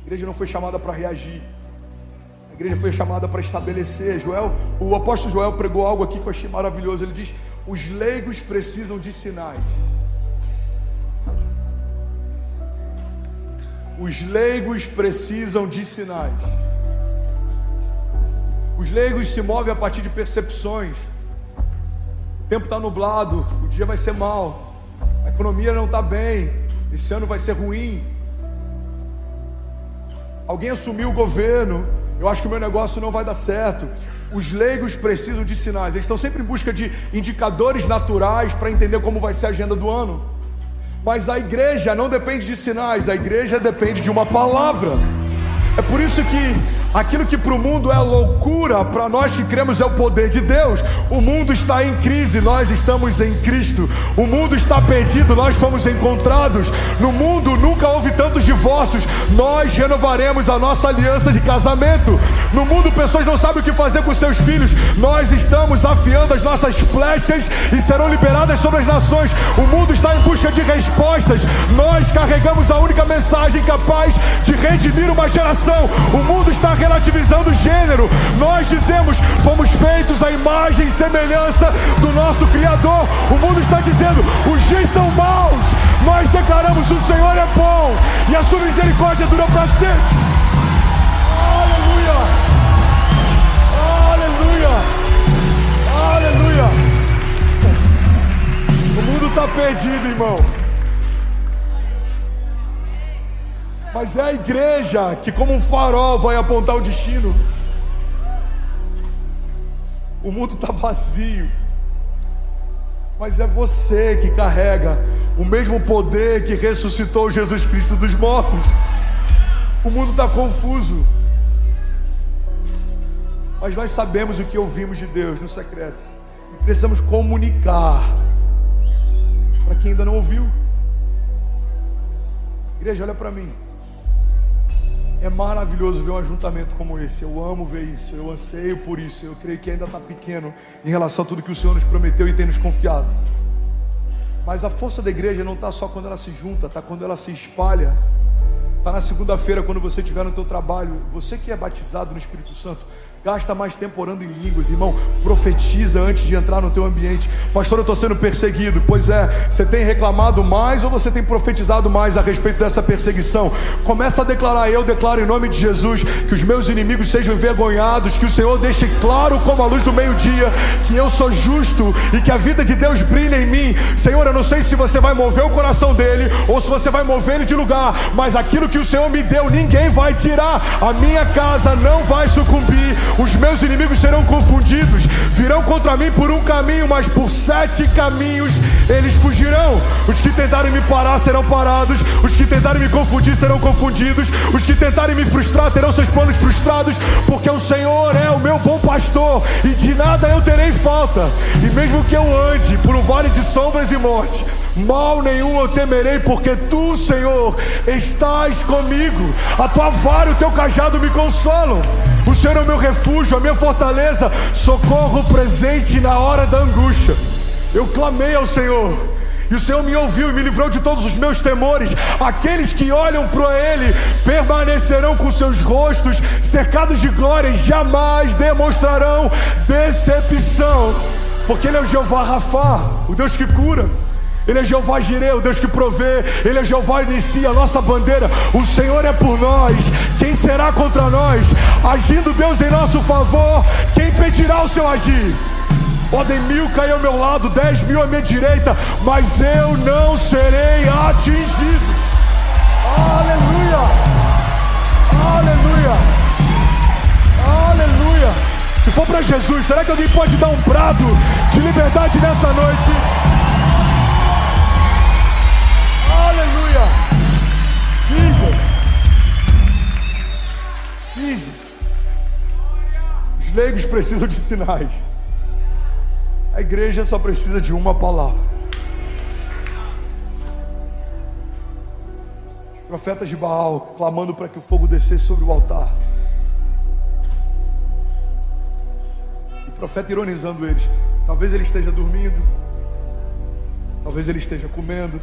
igreja não foi chamada para reagir. A igreja foi chamada para estabelecer. O apóstolo Joel pregou algo aqui que eu achei maravilhoso. Ele diz: os leigos precisam de sinais. Os leigos precisam de sinais. Os leigos se movem a partir de percepções. O tempo está nublado, o dia vai ser mau, a economia não está bem, esse ano vai ser ruim. Alguém assumiu o governo, eu acho que o meu negócio não vai dar certo. Os leigos precisam de sinais. Eles estão sempre em busca de indicadores naturais para entender como vai ser a agenda do ano. Mas a igreja não depende de sinais, a igreja depende de uma palavra. É por isso que aquilo que para o mundo é loucura, para nós que cremos é o poder de Deus. O mundo está em crise, nós estamos em Cristo. O mundo está perdido, nós fomos encontrados. No mundo nunca houve tantos divórcios, nós renovaremos a nossa aliança de casamento. No mundo pessoas não sabem o que fazer com seus filhos, nós estamos afiando as nossas flechas e serão liberadas sobre as nações. O mundo está em busca de respostas, nós carregamos a única mensagem capaz de redimir uma geração. O mundo está relativizando o gênero, nós dizemos: fomos feitos à imagem e semelhança do nosso Criador. O mundo está dizendo: os dias são maus, nós declaramos: o Senhor é bom e a sua misericórdia dura para sempre. Aleluia, aleluia, aleluia. O mundo está perdido, irmão, mas é a igreja que, como um farol, vai apontar o destino. O mundo está vazio, mas é você que carrega o mesmo poder que ressuscitou Jesus Cristo dos mortos. O mundo está confuso, mas nós sabemos o que ouvimos de Deus no secreto e precisamos comunicar para quem ainda não ouviu. Igreja, olha para mim. É maravilhoso ver um ajuntamento como esse. Eu amo ver isso, eu anseio por isso. Eu creio que ainda está pequeno em relação a tudo que o Senhor nos prometeu e tem nos confiado. Mas a força da igreja não está só quando ela se junta, está quando ela se espalha. Está na segunda-feira, quando você estiver no teu trabalho. Você que é batizado no Espírito Santo, gasta mais tempo orando em línguas, irmão. Profetiza antes de entrar no teu ambiente. Pastor, eu estou sendo perseguido. Pois é, você tem reclamado mais ou você tem profetizado mais a respeito dessa perseguição? Começa a declarar: eu declaro em nome de Jesus que os meus inimigos sejam envergonhados, que o Senhor deixe claro como a luz do meio-dia que eu sou justo e que a vida de Deus brilha em mim. Senhor, eu não sei se você vai mover o coração dele ou se você vai mover ele de lugar, mas aquilo que o Senhor me deu ninguém vai tirar. A minha casa não vai sucumbir. Os meus inimigos serão confundidos, virão contra mim por um caminho, mas por 7 caminhos eles fugirão. Os que tentarem me parar serão parados, os que tentarem me confundir serão confundidos, os que tentarem me frustrar terão seus planos frustrados, porque o Senhor é o meu bom pastor e de nada eu terei falta. E mesmo que eu ande por um vale de sombras e morte, mal nenhum eu temerei, porque tu, Senhor, estás comigo. A tua vara e o teu cajado me consolam. O Senhor é o meu refúgio, a minha fortaleza, socorro presente na hora da angústia. Eu clamei ao Senhor e o Senhor me ouviu e me livrou de todos os meus temores. Aqueles que olham para Ele permanecerão com seus rostos cercados de glória e jamais demonstrarão decepção, porque Ele é o Jeová Rafá, o Deus que cura. Ele é Jeová Jireh, o Deus que provê. Ele é Jeová Nissi, a nossa bandeira. O Senhor é por nós, quem será contra nós? Agindo Deus em nosso favor, quem impedirá o seu agir? Podem 1000 cair ao meu lado, 10.000 à minha direita, mas eu não serei atingido. Aleluia, aleluia, aleluia. Se for para Jesus, será que alguém pode dar um brado de liberdade nessa noite? Aleluia. Jesus. Os leigos precisam de sinais. A igreja só precisa de uma palavra. Os profetas de Baal clamando para que o fogo descesse sobre o altar. O profeta ironizando eles. Talvez ele esteja dormindo, talvez ele esteja comendo.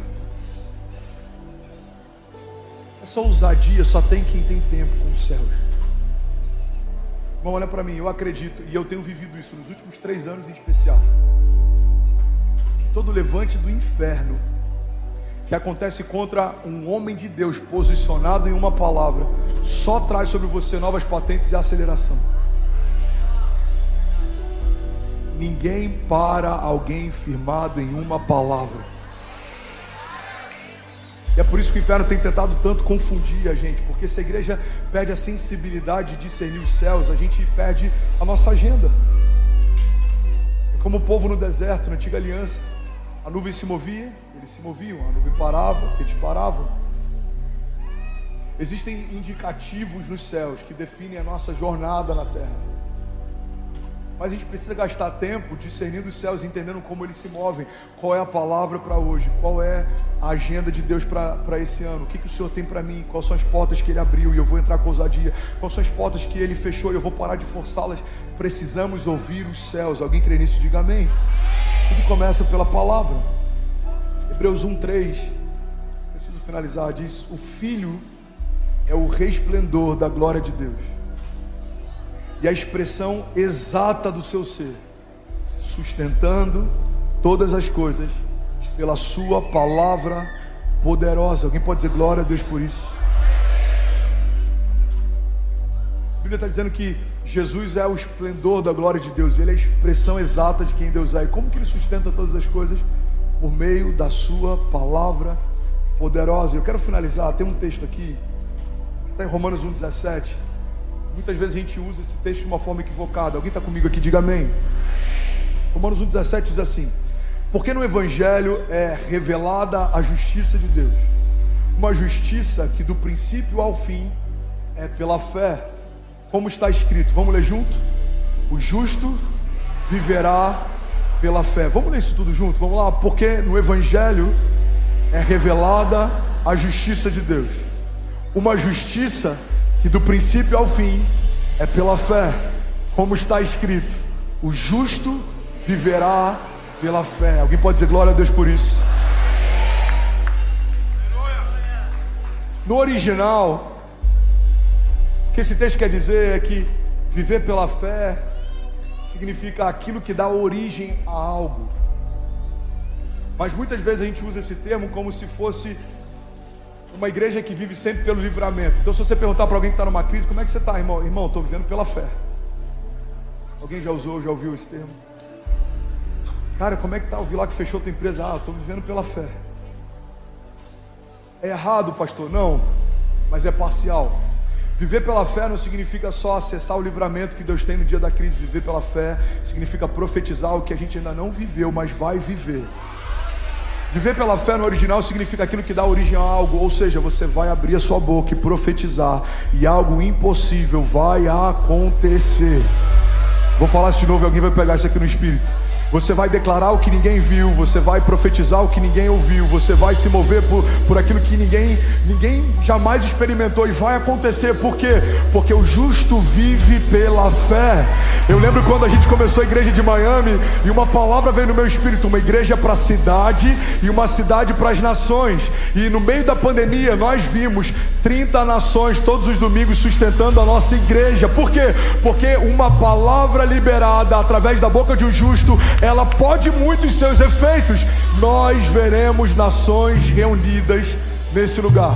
Essa ousadia só tem quem tem tempo com os céus. Irmão, olha para mim, eu acredito, e eu tenho vivido isso nos últimos 3 anos em especial, que todo levante do inferno que acontece contra um homem de Deus posicionado em uma palavra, só traz sobre você novas patentes e aceleração. Ninguém para alguém firmado em uma palavra. E é por isso que o inferno tem tentado tanto confundir a gente, porque se a igreja perde a sensibilidade de discernir os céus, a gente perde a nossa agenda. É como o povo no deserto, na antiga aliança. A nuvem se movia, eles se moviam. A nuvem parava, eles paravam. Existem indicativos nos céus que definem a nossa jornada na terra. Mas a gente precisa gastar tempo discernindo os céus, entendendo como eles se movem. Qual é a palavra para hoje? Qual é a agenda de Deus para esse ano? O que o Senhor tem para mim? Quais são as portas que Ele abriu e eu vou entrar com ousadia? Quais são as portas que Ele fechou e eu vou parar de forçá-las? Precisamos ouvir os céus. Alguém crê nisso? Diga amém. Tudo começa pela palavra. Hebreus 1:3. Preciso finalizar. Diz: o Filho é o resplendor da glória de Deus e a expressão exata do seu ser, sustentando todas as coisas pela sua palavra poderosa. Alguém pode dizer glória a Deus por isso? A Bíblia está dizendo que Jesus é o esplendor da glória de Deus. Ele é a expressão exata de quem Deus é. E como que Ele sustenta todas as coisas? Por meio da sua palavra poderosa. Eu quero finalizar, tem um texto aqui, está em Romanos 1:17. Muitas vezes a gente usa esse texto de uma forma equivocada. Alguém está comigo aqui? Diga amém. Romanos 1:17 diz assim: porque no Evangelho é revelada a justiça de Deus, uma justiça que do princípio ao fim é pela fé, como está escrito. Vamos ler junto? O justo viverá pela fé. Vamos ler isso tudo junto? Vamos lá. Porque no Evangelho é revelada a justiça de Deus, uma justiça que do princípio ao fim é pela fé, como está escrito: o justo viverá pela fé. Alguém pode dizer glória a Deus por isso? No original, o que esse texto quer dizer é que viver pela fé significa aquilo que dá origem a algo. Mas muitas vezes a gente usa esse termo como se fosse uma igreja que vive sempre pelo livramento. Então, se você perguntar para alguém que está numa crise: como é que você está, irmão? Irmão, estou vivendo pela fé. Alguém já usou, já ouviu esse termo? Cara, como é que está? Eu vi lá que fechou a tua empresa. Ah, estou vivendo pela fé. É errado, pastor? Não, mas é parcial. Viver pela fé não significa só acessar o livramento que Deus tem no dia da crise. Viver pela fé significa profetizar o que a gente ainda não viveu, mas vai viver. Viver pela fé no original significa aquilo que dá origem a algo, ou seja, você vai abrir a sua boca e profetizar, e algo impossível vai acontecer. Vou falar isso de novo e alguém vai pegar isso aqui no espírito. Você vai declarar o que ninguém viu, você vai profetizar o que ninguém ouviu, você vai se mover por aquilo que ninguém jamais experimentou, e vai acontecer. Por quê? Porque o justo vive pela fé. Eu lembro quando a gente começou a igreja de Miami, e uma palavra veio no meu espírito: uma igreja para a cidade e uma cidade para as nações. E no meio da pandemia nós vimos 30 nações todos os domingos sustentando a nossa igreja. Por quê? Porque uma palavra liberada através da boca de um justo, ela pode muito em seus efeitos. Nós veremos nações reunidas nesse lugar.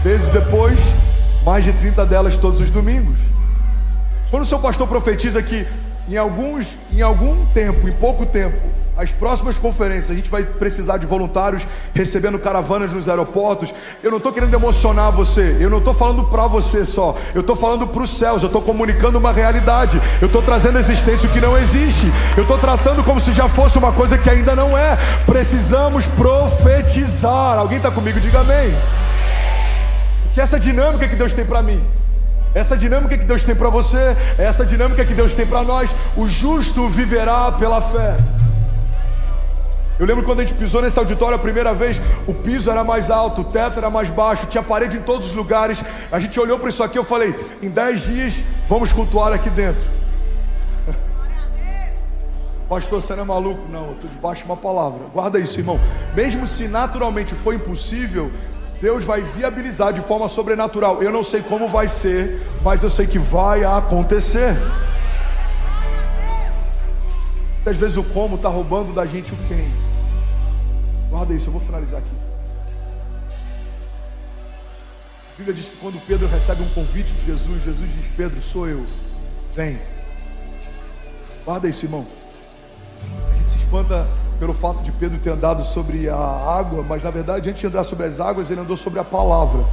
Meses depois, mais de 30 delas todos os domingos. Quando o seu pastor profetiza que em algum tempo, em pouco tempo, as próximas conferências a gente vai precisar de voluntários recebendo caravanas nos aeroportos, eu não estou querendo emocionar você, eu não estou falando para você só, eu estou falando para os céus, eu estou comunicando uma realidade, eu estou trazendo à existência o que não existe, eu estou tratando como se já fosse uma coisa que ainda não é. Precisamos profetizar. Alguém está comigo? Diga amém. Que essa dinâmica que Deus tem para mim, essa dinâmica que Deus tem para você, essa dinâmica que Deus tem para nós. O justo viverá pela fé. Eu lembro quando a gente pisou nesse auditório a primeira vez, o piso era mais alto, o teto era mais baixo, tinha parede em todos os lugares. A gente olhou para isso aqui, eu falei: em 10 dias vamos cultuar aqui dentro. Pastor, você não é maluco? Não, eu estou debaixo de uma palavra. Guarda isso, irmão. Mesmo se naturalmente for impossível, Deus vai viabilizar de forma sobrenatural. Eu não sei como vai ser, mas eu sei que vai acontecer. Às vezes o como está roubando da gente o quem. Guarda isso, eu vou finalizar aqui. A Bíblia diz que quando Pedro recebe um convite de Jesus, Jesus diz: Pedro, sou eu, vem. Guarda isso, irmão. A gente se espanta pelo fato de Pedro ter andado sobre a água, mas na verdade, antes de andar sobre as águas, ele andou sobre a palavra.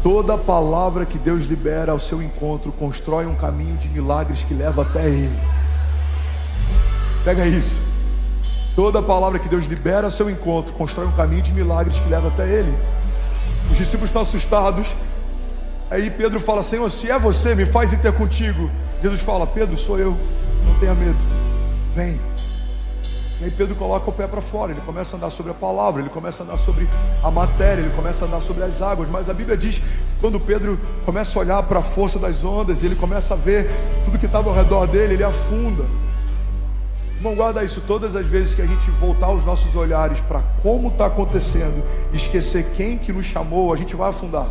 Toda palavra que Deus libera ao seu encontro constrói um caminho de milagres que leva até Ele. Pega isso. Toda palavra que Deus libera ao seu encontro constrói um caminho de milagres que leva até Ele. Os discípulos estão assustados. Aí Pedro fala: Senhor, se é você, me faz ir ter contigo. Jesus fala: Pedro, sou eu, não tenha medo, vem. E aí Pedro coloca o pé para fora, ele começa a andar sobre a palavra, ele começa a andar sobre a matéria, ele começa a andar sobre as águas. Mas a Bíblia diz que quando Pedro começa a olhar para a força das ondas, ele começa a ver tudo que estava ao redor dele, ele afunda. Irmão, guarda isso. Todas as vezes que a gente voltar os nossos olhares para como está acontecendo, esquecer quem que nos chamou, a gente vai afundar.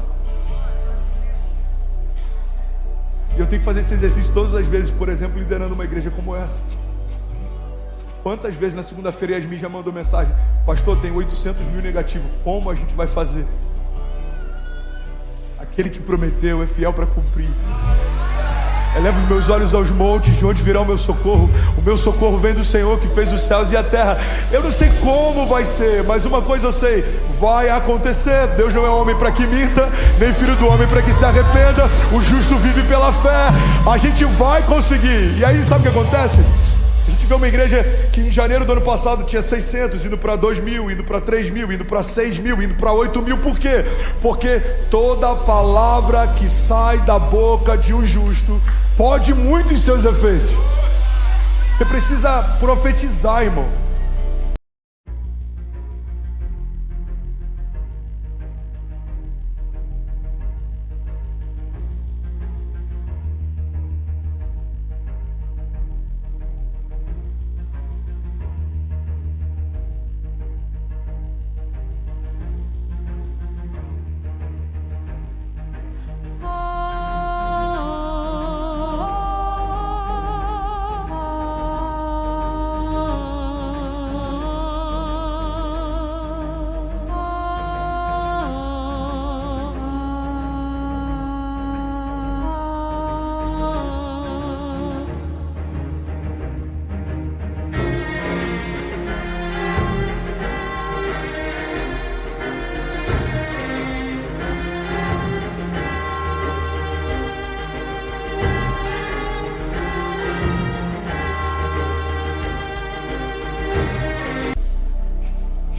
E eu tenho que fazer esse exercício todas as vezes, por exemplo, liderando uma igreja como essa. Quantas vezes na segunda-feira Yasmin já mandou mensagem: pastor, tem 800 mil negativo, como a gente vai fazer? Aquele que prometeu é fiel para cumprir. Eleva os meus olhos aos montes, de onde virá o meu socorro? O meu socorro vem do Senhor que fez os céus e a terra. Eu não sei como vai ser, mas uma coisa eu sei: vai acontecer. Deus não é homem para que minta, nem filho do homem para que se arrependa. O justo vive pela fé. A gente vai conseguir. E aí sabe o que acontece? A gente vê uma igreja que em janeiro do ano passado tinha 600, indo para 2.000, indo para 3.000, indo para 6.000, indo para 8.000. Por quê? Porque toda palavra que sai da boca de um justo pode muito em seus efeitos. Você precisa profetizar, irmão.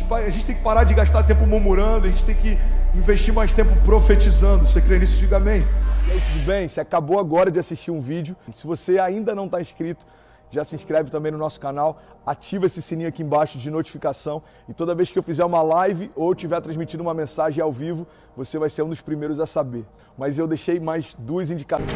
A gente tem que parar de gastar tempo murmurando, a gente tem que investir mais tempo profetizando. Você crê nisso? Diga amém. E aí, tudo bem? Você acabou agora de assistir um vídeo. Se você ainda não está inscrito, já se inscreve também no nosso canal, ativa esse sininho aqui embaixo de notificação e toda vez que eu fizer uma live ou estiver transmitindo uma mensagem ao vivo, você vai ser um dos primeiros a saber. Mas eu deixei mais duas indicações.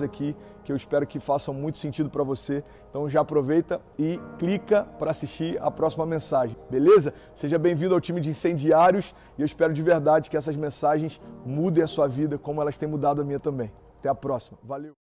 Aqui que eu espero que façam muito sentido para você. Então já aproveita e clica para assistir a próxima mensagem, beleza? Seja bem-vindo ao time de incendiários e eu espero de verdade que essas mensagens mudem a sua vida como elas têm mudado a minha também. Até a próxima. Valeu!